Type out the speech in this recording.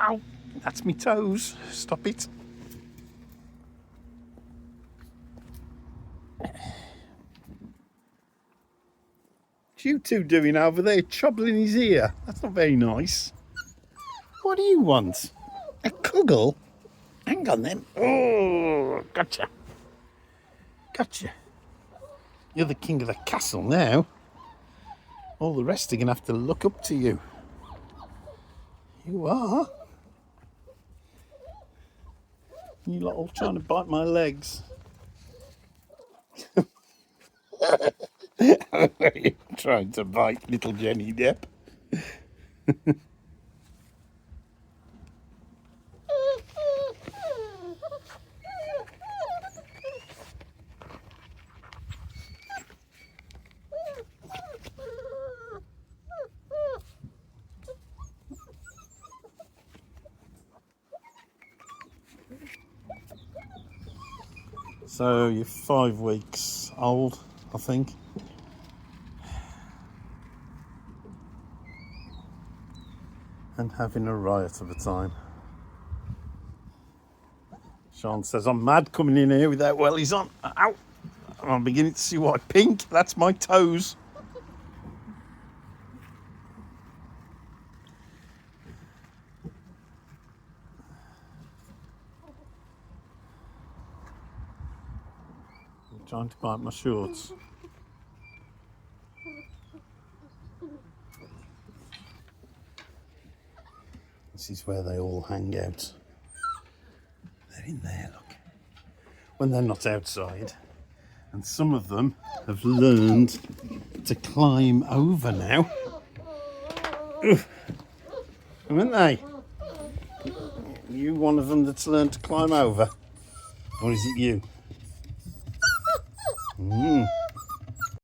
Ow, that's me toes. Stop it. What you two doing over there, troubling his ear? That's not very nice. What do you want? A cuddle? Hang on then. Oh, gotcha. Gotcha. You're the king of the castle now. All the rest are going to have to look up to you. You are. You lot all trying to bite my legs. Trying to bite little Jenny Depp. So you're 5 weeks old, I think. And having a riot of a time. Sean says, I'm mad coming in here without wellies on. Ow! I'm beginning to see white pink. That's my toes. I'm trying to bite my shorts. This is where they all hang out. They're in there, look. When they're not outside. And some of them have learned to climb over now. Ugh. Haven't they? Are you one of them that's learned to climb over? Or is it you?